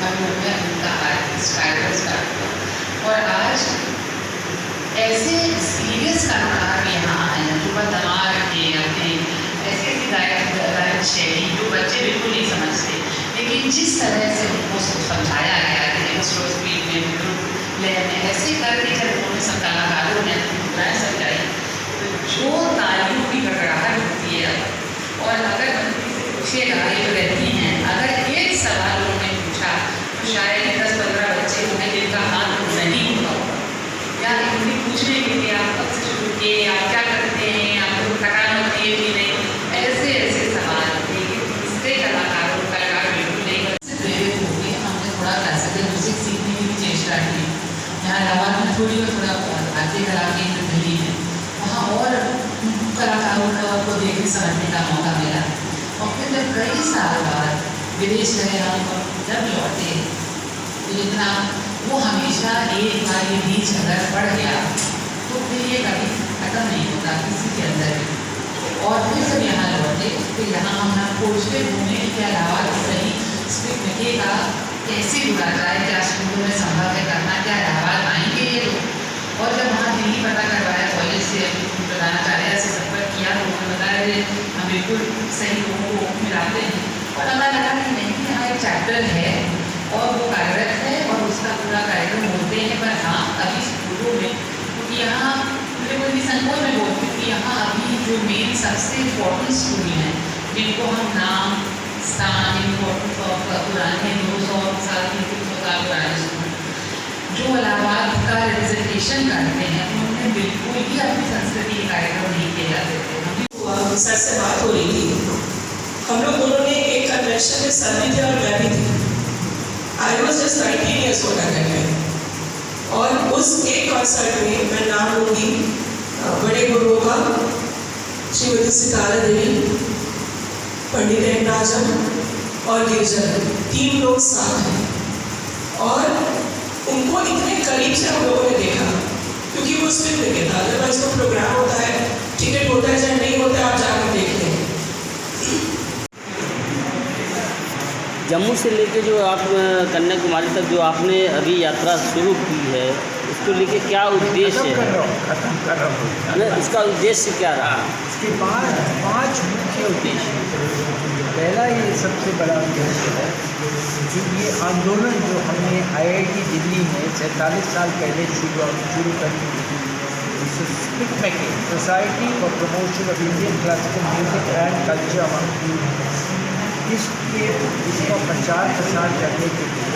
चालू हो गया इनका स्टार्ट हुआ। और आज ऐसे सीरियस कलाकार यहाँ आए हैं जो बदमाश के अपने ऐसी गायक शैली जो बच्चे बिल्कुल नहीं समझते, लेकिन जिस तरह से उनको समझाया गया कि स्लो स्पीड में लय में ऐसे करके जब उन्होंने सब कलाकारों ने मुद्राएं समझाई तो जो तालियों की गड़गड़ाहट होती है। और अगर मंत्री से पूछिएगा ये जो रहती हैं, अगर एक सवाल उन्होंने पूछा तो शायद 10-15 बच्चे होंगे जिनका हाथ नहीं हुआ या इनके पूछने के लिए आप कब से शुरू किए, आप क्या करते हैं, आपको थकान होती है कि नहीं, ऐसे सवाल। लेकिन इससे कलाकार बिल्कुल नहीं प्रेरित होते। हमने थोड़ा क्लासिकल म्यूजिक सीखने की भी चेष्टा की। यहाँ इलाहाबाद में थोड़ा भारतीय कला केंद्र दिल्ली है, वहाँ और कलाकारों को देखने समझने का मौका मिला। और फिर जब कई साल बाद विदेश गए हम, जब लौटे लेकिन वो हमेशा एक बार ये बीच अगर बढ़ गया तो फिर ये कभी खत्म नहीं होता किसी के अंदर भी। और फिर जब यहाँ लौटे तो यहाँ हम खोजते घूमने के अलावा सही स्क्रिप्ट लिखेगा कैसे जुड़ा जाए, क्या स्कूलों में संभव है करना, क्या इलाहाबाद आएंगे ये लोग। और जब वहाँ दिल्ली पता करवाया कॉलेज से प्रधानाचार्य से संपर्क किया तो उन्होंने बताया हम बिल्कुल सही लोगों को मिलाते हैं। और हमें लगा कि नहीं, यहाँ एक चैप्टर है और वो कार्यरत है और उसका पूरा कार्यक्रम होते हैं। पर हाँ, अभी स्कूलों में क्योंकि यहाँ मुझे कोई संकोच में बोलती हूँ कि यहाँ अभी जो मेन सबसे इम्पोर्टेंट स्कूल हैं जिनको हम नाम स्थान इम्पोर्टेंस ऑफ पुराने 200 साल 300 साल पुराने स्कूल जो इलाहाबाद का रिप्रेजेंटेशन करते हैं, उन्होंने बिल्कुल ही अपनी संस्कृति के कार्यक्रम नहीं किए जाते थे। सर से बात हो रही थी, हम लोग दोनों ने एक कन्वेंशन में सर भी थे और मैं भी थी। I was just 19 years old at that time. और उस एक कॉन्सर्ट में मैं नाम लूँगी बड़े गुरुओं का, श्रीमती सितारा देवी, पंडित एंडाजम और गिरजन, 3 लोग साथ हैं। और उनको इतने करीब से हम लोगों ने देखा क्योंकि वो स्क्रिप्ट लिखे था। अदरवाइज वो प्रोग्राम होता है, टिकट होता है, चाहे नहीं होता है, आप जाकर देख लें। जम्मू से लेके जो आप कन्याकुमारी तक जो आपने अभी यात्रा शुरू की है, इसको लेके क्या उद्देश्य है? खत्म कर रहा हूँ। इसका उद्देश्य क्या रहा? इसके बाद 5 मुख्य उद्देश्य। पहला ये सबसे बड़ा उद्देश्य है कि ये आंदोलन जो हमने IIT दिल्ली में 47 साल पहले शुरू कर दी, स्पिक मेकिंग society for promotion of Indian classical music and culture, इसका प्रचार प्रसार करने के लिए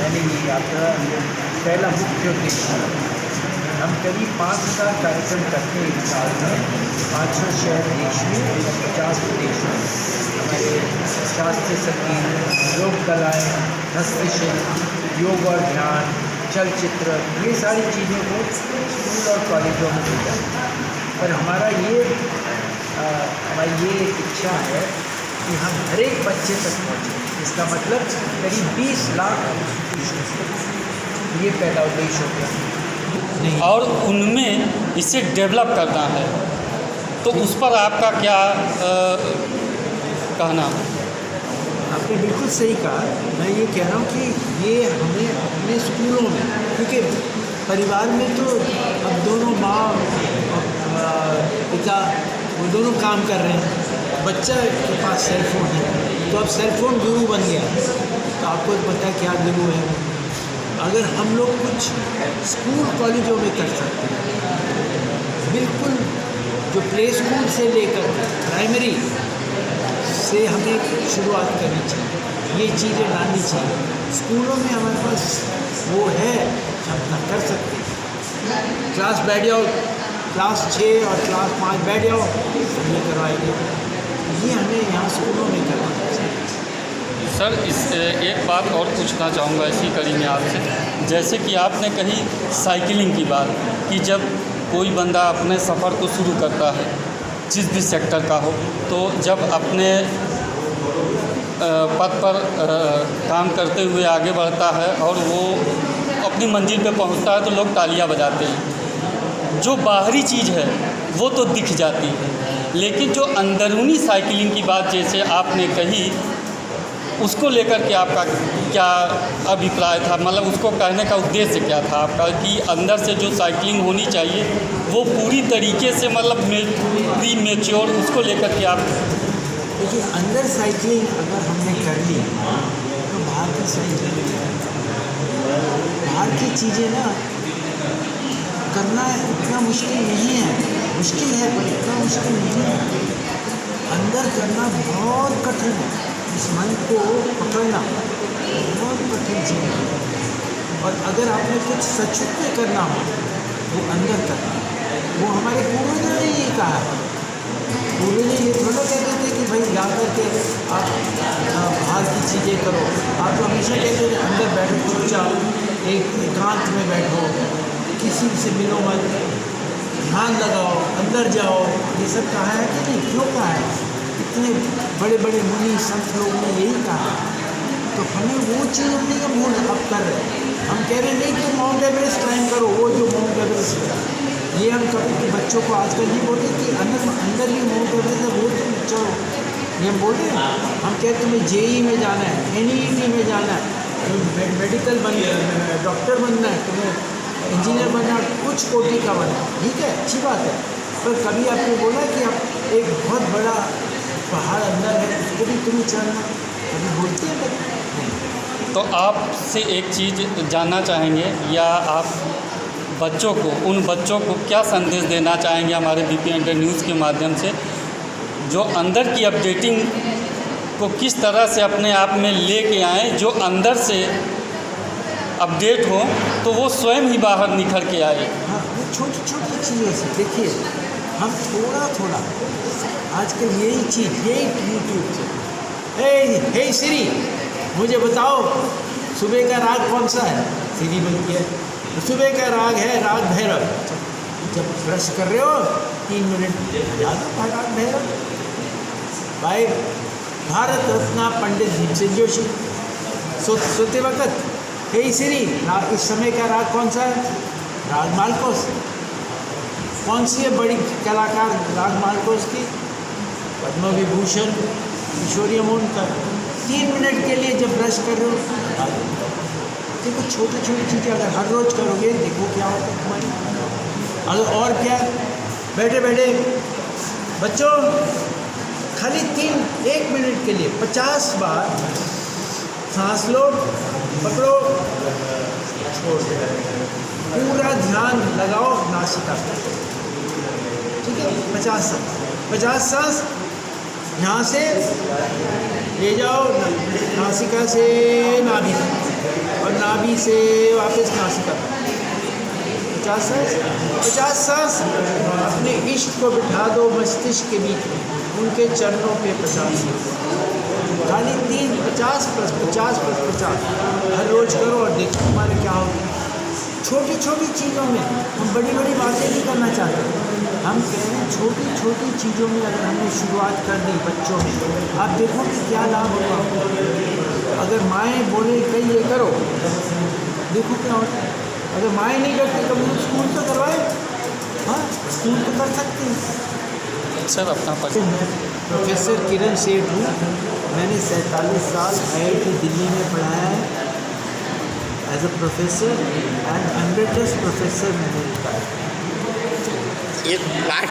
मैंने ये यात्रा पहला मुख्य उद्देश्य। हम करीब 5000 कार्यक्रम करते हैं एक साल में, 500 शहर देश में, 50 प्रदेश में। हमारे शास्त्रीय संगीत, लोक कलाएँ, हस्तशिल्प, योग और ध्यान, चलचित्र, ये सारी चीज़ों को स्कूल और कॉलेजों में दी जाती है। पर हमारी ये इच्छा है कि हम हर एक बच्चे तक पहुँचें। इसका मतलब करीब 20 लाख ये पहला उद्देश्य होगा। और उनमें इसे डेवलप करना है, तो उस पर आपका क्या कहना? आपने बिल्कुल सही कहा। मैं ये कह रहा हूँ कि ये हमें अपने स्कूलों में, क्योंकि परिवार में तो अब दोनों माँ और पिता वो दोनों काम कर रहे हैं, बच्चा के पास सेलफोन है तो अब सेलफोन गुरु बन गया। तो आपको पता है क्या गुरु है। अगर हम लोग कुछ स्कूल कॉलेजों में कर सकते हैं, बिल्कुल जो प्ले स्कूल से लेकर प्राइमरी से हमें शुरुआत करनी चाहिए, ये चीज़ें डालनी चाहिए स्कूलों में। हमारे पास वो है क्षमता, कर सकते हैं। क्लास बैठ जाओ, क्लास 6 और क्लास 5 बैठ जाओ, ये करवाएंगे। ये हमें यहाँ स्कूलों में करवाना चाहिए। सर, इस एक बात और पूछना चाहूँगा इसी कड़ी में आपसे, जैसे कि आपने कही साइकिलिंग की बात कि जब कोई बंदा अपने सफ़र को शुरू करता है जिस भी सेक्टर का हो, तो जब अपने पद पर काम करते हुए आगे बढ़ता है और वो अपनी मंजिल पे पहुंचता है तो लोग तालियां बजाते हैं। जो बाहरी चीज़ है वो तो दिख जाती है, लेकिन जो अंदरूनी साइकिलिंग की बात जैसे आपने कही उसको लेकर के आपका क्या अभिप्राय था, मतलब उसको कहने का उद्देश्य क्या था आपका कि अंदर से जो साइकिलिंग होनी चाहिए वो पूरी तरीके से मतलब प्री मैच्योर, उसको लेकर के आप। देखिए, अंदर साइकिलिंग अगर हमने कर ली तो बाहर की साइकिलिंग, बाहर की चीज़ें ना करना इतना मुश्किल नहीं है, मुश्किल है पर इतना मुश्किल नहीं है। अंदर करना बहुत कठिन है, इस मन को पकड़ना बहुत कठिन चीज़ है। और अगर आपने कुछ सचमुच में करना हो वो अंदर करना, वो हमारे पूर्वजों ने ये कहा है। पूर्वज ये थोड़ा कहते थे कि भाई जा करके आप बाहर की चीज़ें करो। आप तो हमेशा कहते थे अंदर बैठो, चुपचाप एकांत में बैठो, किसी से मिलो मत, ध्यान लगाओ, अंदर जाओ। ये सब कहा है कि नहीं? क्यों कहा है? इतने बड़े बड़े मुनि संत लोगों ने यही कहा है। तो हमें वो चीज़ हमने का मूल अब कर रहे हैं। हम कह रहे नहीं कि माउंट एवरेस्ट क्लाइम करो, वो जो माउंट एवरेस्ट है, ये हम कभी बच्चों को आजकल नहीं बोलते कि अंदर ही माउंट एवरेस्ट है, वो तुम चलो, ये हम बोलते हैं। हम कहते तुम्हें जेई में जाना है, NEET में जाना है, तुम्हें मेडिकल डॉक्टर बनना है, तुम्हें इंजीनियर बनना, कुछ कोटि का बनना, ठीक है, अच्छी बात है। पर कभी आपने बोला कि आप एक बहुत बड़ा पहाड़ अंदर है उसको भी तुम्हें चढ़ना, कभी बोलते हैं? तो आपसे एक चीज़ जानना चाहेंगे, या आप बच्चों को, उन बच्चों को क्या संदेश देना चाहेंगे हमारे BP अंडर न्यूज़ के माध्यम से, जो अंदर की अपडेटिंग को किस तरह से अपने आप में लेके आएँ, जो अंदर से अपडेट हो तो वो स्वयं ही बाहर निखर के आए। हाँ, वो छोटी छोटी चीज़ों से देखिए, हम थोड़ा थोड़ा आजकल यही चीज़, यही यूट्यूब से, हे सिरी मुझे बताओ सुबह का राग कौन सा है? सिरी बोलती है सुबह का राग है राग भैरव। जब ब्रश कर रहे हो 3 मिनट याद है राग भैरव भाई। भारत रत्न पंडित भीमसेन जोशी सोते वक्त, हे सिरी इस समय का राग कौन सा है? राग मालकोस। कौन सी है बड़ी कलाकार राग मालकोस की? पद्म विभूषण किशोरी अमोनकर। 3 मिनट के लिए जब ब्रश कर रहे हो, देखो छोटी छोटी चीज़ें अगर हर रोज़ करोगे, देखो क्या होता है तुम्हारी। अगर और क्या, बैठे बैठे बच्चों खाली 1 मिनट के लिए 50 बार सांस लो, पकड़ो, छोड़ दो, पूरा ध्यान लगाओ नासिका पर, ठीक है? 50 सांस यहाँ से ले जाओ, नासिका से नाभि तक, और नाभि से वापस नासिका तक। 50 सांस अपने इष्ट को बिठा दो मस्तिष्क के बीच में, उनके चरणों पे 50 खाली 50 + 50 + 50 हर रोज़ करो और देखो हमारे क्या होगा। छोटी छोटी चीज़ों में हम बड़ी बड़ी बातें नहीं करना चाहते, हम कह रहे हैं छोटी छोटी चीज़ों में अगर हमने शुरुआत कर दी बच्चों में, आप देखो कि क्या लाभ होगा। अगर माएँ बोले कहीं ये करो, देखो क्या होता है। अगर माएँ नहीं करती तो हम स्कूल तो करवाए, हाँ स्कूल तो कर सकते हैं। सर अपना मैं प्रोफेसर किरण सेठ हूँ। मैंने 47 साल IIT दिल्ली में पढ़ाया है as a professor, and emeritus professor मैंने बताया।